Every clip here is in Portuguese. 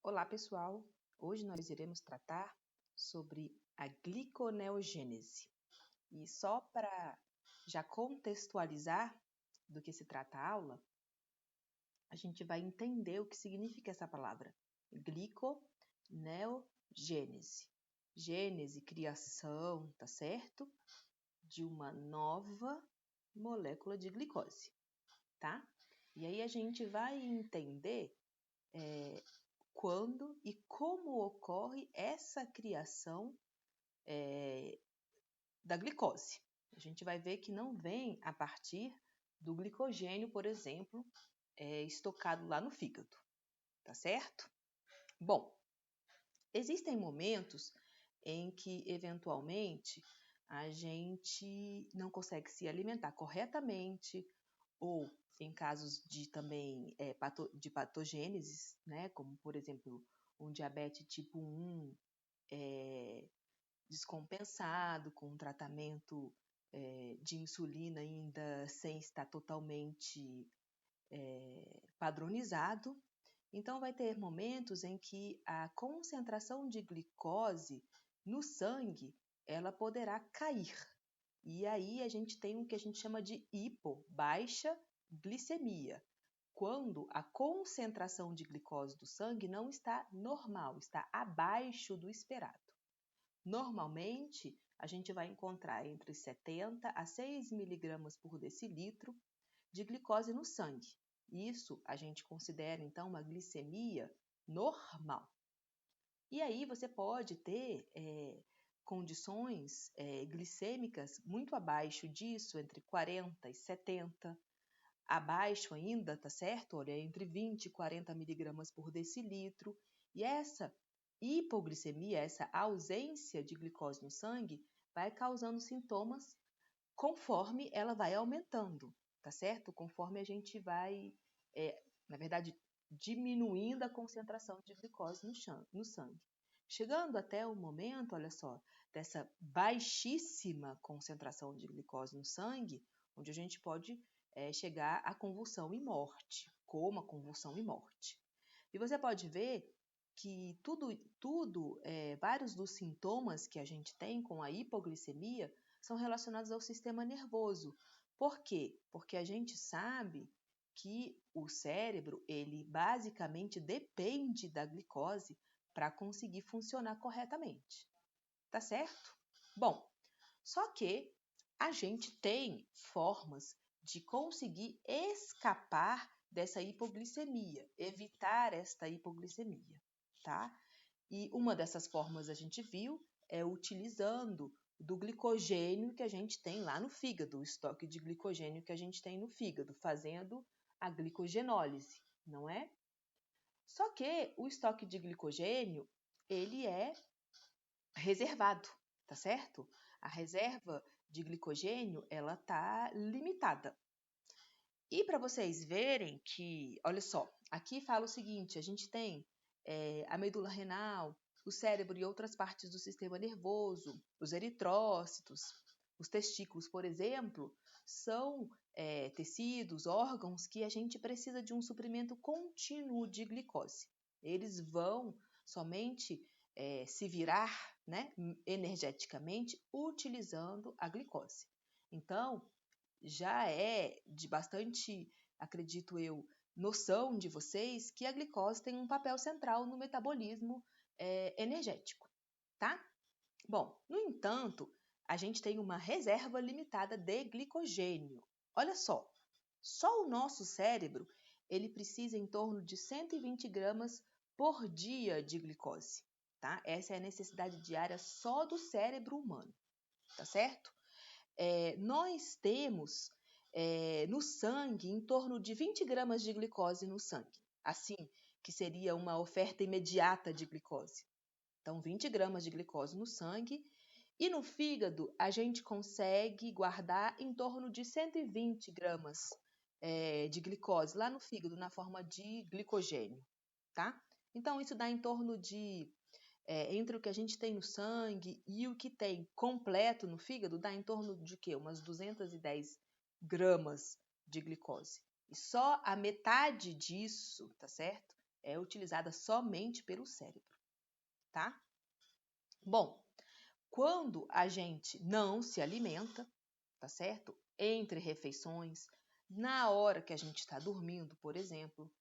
Olá, pessoal! Hoje nós iremos tratar sobre a gliconeogênese. E só para já contextualizar do que se trata a aula, a gente vai entender o que significa essa palavra. Gliconeogênese. Gênese, criação, tá certo? De uma nova molécula de glicose, tá? E aí a gente vai entender quando e como ocorre essa criação da glicose. A gente vai ver que não vem a partir do glicogênio, por exemplo, estocado lá no fígado, tá certo? Bom, existem momentos em que, eventualmente, a gente não consegue se alimentar corretamente, ou em casos de também de patogêneses, né, como, por exemplo, um diabetes tipo 1 descompensado, com um tratamento de insulina ainda sem estar totalmente padronizado. Então, vai ter momentos em que a concentração de glicose no sangue, ela poderá cair. E aí a gente tem o que a gente chama de baixa glicemia, quando a concentração de glicose do sangue não está normal, está abaixo do esperado. Normalmente, a gente vai encontrar entre 70 a 6 miligramas por decilitro de glicose no sangue. Isso a gente considera, então, uma glicemia normal. E aí você pode ter condições glicêmicas muito abaixo disso, entre 40 e 70, abaixo ainda, tá certo? Olha, entre 20 e 40 miligramas por decilitro. E essa hipoglicemia, essa ausência de glicose no sangue, vai causando sintomas conforme ela vai aumentando, tá certo? Conforme a gente vai, na verdade, diminuindo a concentração de glicose no sangue. Chegando até o momento, olha só, dessa baixíssima concentração de glicose no sangue, onde a gente pode chegar à convulsão e morte, coma, convulsão e morte. E você pode ver que vários dos sintomas que a gente tem com a hipoglicemia são relacionados ao sistema nervoso. Por quê? Porque a gente sabe que o cérebro, ele basicamente depende da glicose para conseguir funcionar corretamente. Tá certo? Bom, só que a gente tem formas de conseguir escapar dessa hipoglicemia, evitar esta hipoglicemia, tá? E uma dessas formas a gente viu é utilizando do glicogênio que a gente tem lá no fígado, o estoque de glicogênio que a gente tem no fígado, fazendo a glicogenólise, não é? Só que o estoque de glicogênio, ele é reservado, tá certo? A reserva de glicogênio, ela tá limitada. E para vocês verem que, olha só, aqui fala o seguinte, a gente tem a medula renal, o cérebro e outras partes do sistema nervoso, os eritrócitos, os testículos, por exemplo, são tecidos, órgãos que a gente precisa de um suprimento contínuo de glicose. Eles vão somente se virar, né, energeticamente utilizando a glicose. Então, já é de bastante, acredito eu, noção de vocês que a glicose tem um papel central no metabolismo energético, tá? Bom, no entanto, a gente tem uma reserva limitada de glicogênio. Olha só o nosso cérebro, ele precisa em torno de 120 gramas por dia de glicose, tá? Essa é a necessidade diária só do cérebro humano, tá certo? Nós temos no sangue em torno de 20 gramas de glicose no sangue, assim, que seria uma oferta imediata de glicose. Então, 20 gramas de glicose no sangue. E no fígado, a gente consegue guardar em torno de 120 gramas de glicose lá no fígado, na forma de glicogênio, tá? Então, isso dá em torno de entre o que a gente tem no sangue e o que tem completo no fígado, dá em torno de quê? Umas 210 gramas de glicose. E só a metade disso, tá certo? é utilizada somente pelo cérebro, tá? Bom, quando a gente não se alimenta, tá certo? Entre refeições, na hora que a gente está dormindo, por exemplo,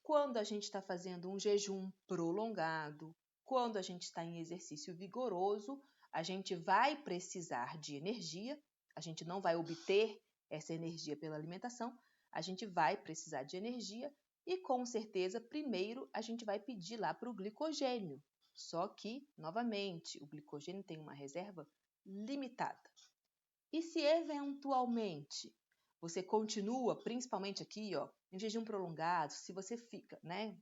quando a gente está fazendo um jejum prolongado, quando a gente está em exercício vigoroso, a gente vai precisar de energia, a gente não vai obter essa energia pela alimentação, a gente vai precisar de energia e com certeza primeiro a gente vai pedir lá para o glicogênio. Só que, novamente, o glicogênio tem uma reserva limitada. E se eventualmente você continua, principalmente aqui, ó, em jejum prolongado, se você fica, né,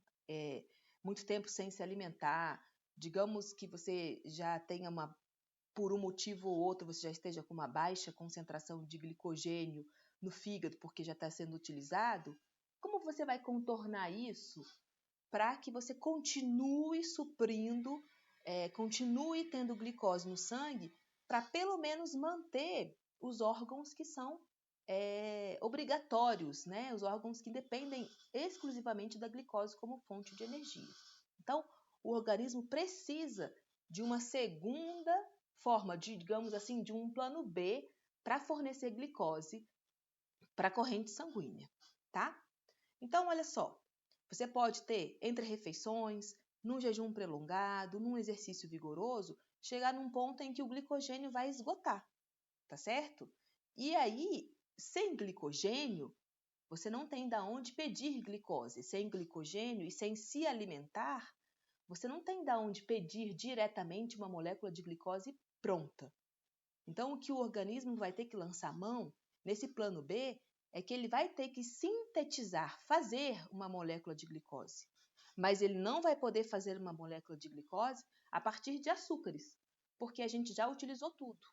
muito tempo sem se alimentar, digamos que você já tenha por um motivo ou outro, você já esteja com uma baixa concentração de glicogênio no fígado, porque já está sendo utilizado, como você vai contornar isso para que você continue suprindo, continue tendo glicose no sangue, para pelo menos manter os órgãos que são obrigatórios, né? Os órgãos que dependem exclusivamente da glicose como fonte de energia. Então, o organismo precisa de uma segunda forma, digamos assim, de um plano B para fornecer glicose para a corrente sanguínea, tá? Então, olha só, você pode ter entre refeições, num jejum prolongado, num exercício vigoroso, chegar num ponto em que o glicogênio vai esgotar, tá certo? E aí, sem glicogênio, você não tem de onde pedir glicose. Sem glicogênio e sem se alimentar, você não tem de onde pedir diretamente uma molécula de glicose pronta. Então, o que o organismo vai ter que lançar mão nesse plano B é que ele vai ter que sintetizar, fazer uma molécula de glicose. Mas ele não vai poder fazer uma molécula de glicose a partir de açúcares, porque a gente já utilizou tudo.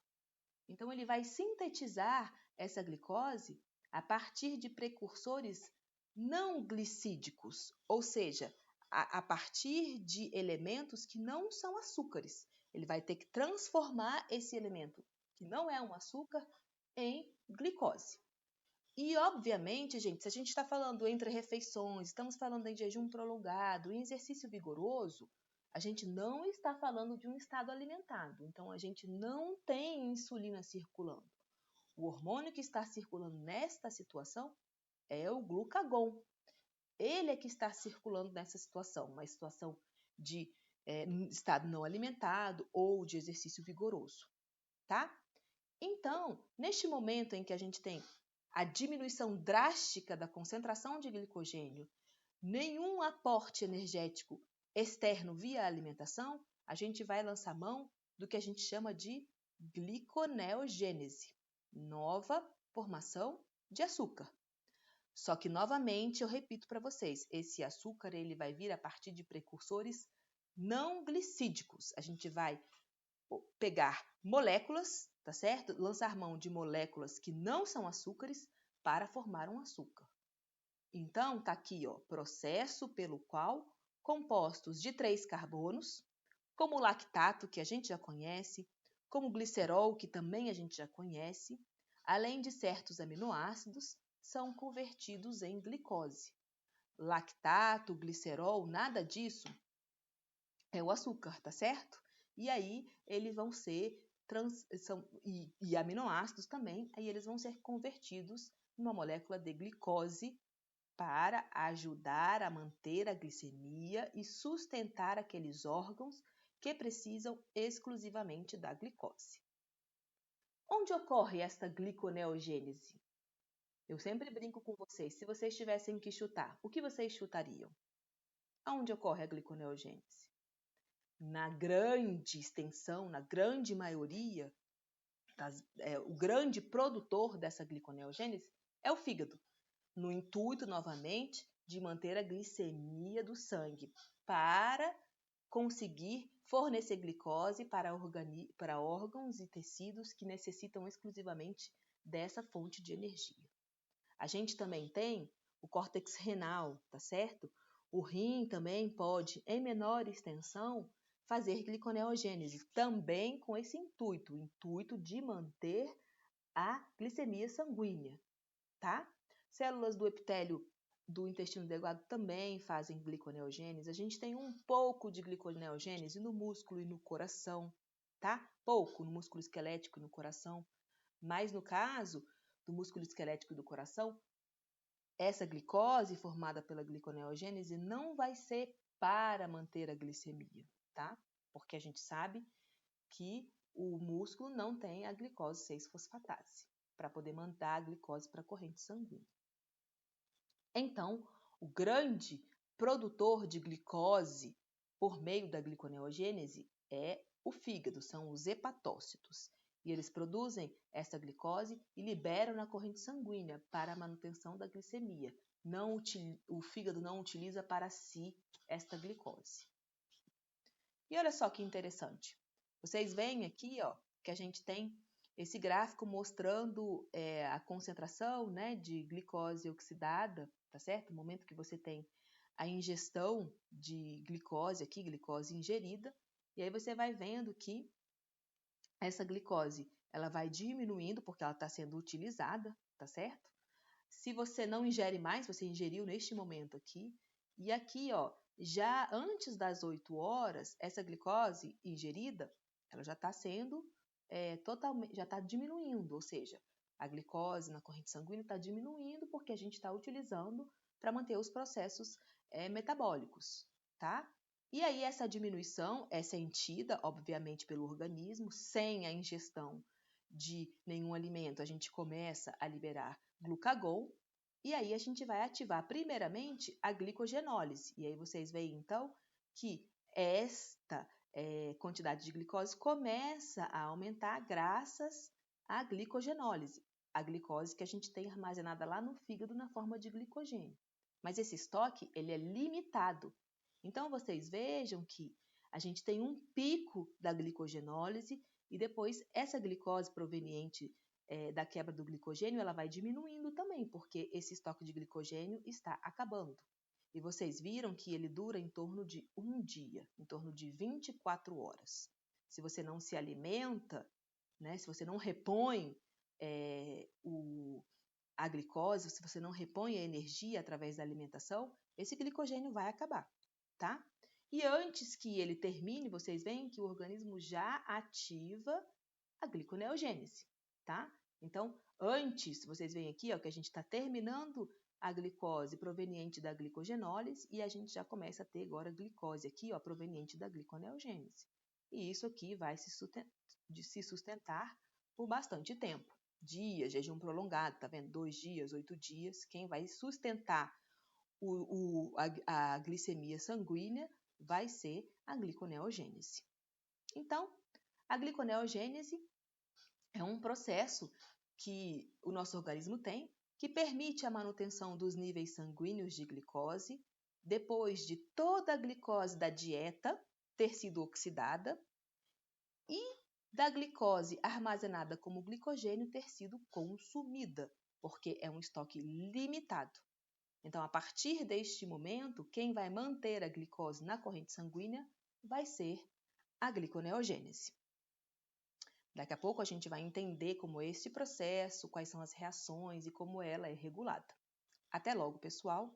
Então, ele vai sintetizar essa glicose a partir de precursores não glicídicos, ou seja, a partir de elementos que não são açúcares. Ele vai ter que transformar esse elemento, que não é um açúcar, em glicose. E, obviamente, gente, se a gente está falando entre refeições, estamos falando em jejum prolongado, em exercício vigoroso, a gente não está falando de um estado alimentado. Então, a gente não tem insulina circulando. O hormônio que está circulando nesta situação é o glucagon. Ele é que está circulando nessa situação, uma situação de estado não alimentado ou de exercício vigoroso, tá? Então, neste momento em que a gente tem a diminuição drástica da concentração de glicogênio, nenhum aporte energético externo via alimentação, a gente vai lançar mão do que a gente chama de gliconeogênese, nova formação de açúcar. Só que, novamente, eu repito para vocês, esse açúcar ele vai vir a partir de precursores não glicídicos. A gente vai pegar moléculas, tá certo? Lançar mão de moléculas que não são açúcares para formar um açúcar. Então, tá aqui, ó, processo pelo qual compostos de 3 carbonos, como o lactato, que a gente já conhece, como o glicerol, que também a gente já conhece, além de certos aminoácidos, são convertidos em glicose. Lactato, glicerol, nada disso é o açúcar, tá certo? E aí eles vão ser e aminoácidos também, aí eles vão ser convertidos numa molécula de glicose para ajudar a manter a glicemia e sustentar aqueles órgãos que precisam exclusivamente da glicose. Onde ocorre esta gliconeogênese? Eu sempre brinco com vocês, se vocês tivessem que chutar, o que vocês chutariam? Aonde ocorre a gliconeogênese? Na grande extensão, na grande maioria, o grande produtor dessa gliconeogênese é o fígado, no intuito, novamente, de manter a glicemia do sangue, para conseguir fornecer glicose para órgãos e tecidos que necessitam exclusivamente dessa fonte de energia. A gente também tem o córtex renal, tá certo? O rim também pode, em menor extensão, fazer gliconeogênese, também com esse intuito, o intuito de manter a glicemia sanguínea, tá? Células do epitélio do intestino delgado também fazem gliconeogênese. A gente tem um pouco de gliconeogênese no músculo e no coração, tá? Pouco no músculo esquelético e no coração. Mas no caso do músculo esquelético e do coração, essa glicose formada pela gliconeogênese não vai ser para manter a glicemia, tá? Porque a gente sabe que o músculo não tem a glicose 6-fosfatase para poder mandar a glicose para a corrente sanguínea. Então, o grande produtor de glicose por meio da gliconeogênese é o fígado, são os hepatócitos. E eles produzem essa glicose e liberam na corrente sanguínea para a manutenção da glicemia. O fígado não utiliza para si esta glicose. E olha só que interessante. Vocês veem aqui, ó, que a gente tem esse gráfico mostrando a concentração, né, de glicose oxidada, tá certo? No momento que você tem a ingestão de glicose aqui, glicose ingerida, e aí você vai vendo que essa glicose, ela vai diminuindo porque ela está sendo utilizada, tá certo? Se você não ingere mais, você ingeriu neste momento aqui, e aqui, ó, já antes das 8 horas, essa glicose ingerida, ela já está sendo totalmente, já está diminuindo, ou seja, a glicose na corrente sanguínea está diminuindo porque a gente está utilizando para manter os processos metabólicos, tá? E aí essa diminuição é sentida, obviamente, pelo organismo, sem a ingestão de nenhum alimento, a gente começa a liberar glucagon, e aí a gente vai ativar primeiramente a glicogenólise. E aí vocês veem, então, que esta quantidade de glicose começa a aumentar graças à glicogenólise, a glicose que a gente tem armazenada lá no fígado na forma de glicogênio. Mas esse estoque, ele é limitado. Então, vocês vejam que a gente tem um pico da glicogenólise e depois essa glicose proveniente da quebra do glicogênio, ela vai diminuindo também, porque esse estoque de glicogênio está acabando. E vocês viram que ele dura em torno de um dia, em torno de 24 horas. Se você não se alimenta, né, se você não repõe a glicose, se você não repõe a energia através da alimentação, esse glicogênio vai acabar, tá? E antes que ele termine, vocês veem que o organismo já ativa a gliconeogênese, tá? Então, antes, vocês veem aqui, ó, que a gente está terminando a glicose proveniente da glicogenólise e a gente já começa a ter agora glicose aqui, ó, proveniente da gliconeogênese. E isso aqui vai se sustentar por bastante tempo. Dias, jejum prolongado, tá vendo? 2 dias, 8 dias. Quem vai sustentar a glicemia sanguínea vai ser a gliconeogênese. Então, a gliconeogênese é um processo que o nosso organismo tem que permite a manutenção dos níveis sanguíneos de glicose depois de toda a glicose da dieta ter sido oxidada e da glicose armazenada como glicogênio ter sido consumida, porque é um estoque limitado. Então, a partir deste momento, quem vai manter a glicose na corrente sanguínea vai ser a gliconeogênese. Daqui a pouco a gente vai entender como é este processo, quais são as reações e como ela é regulada. Até logo, pessoal!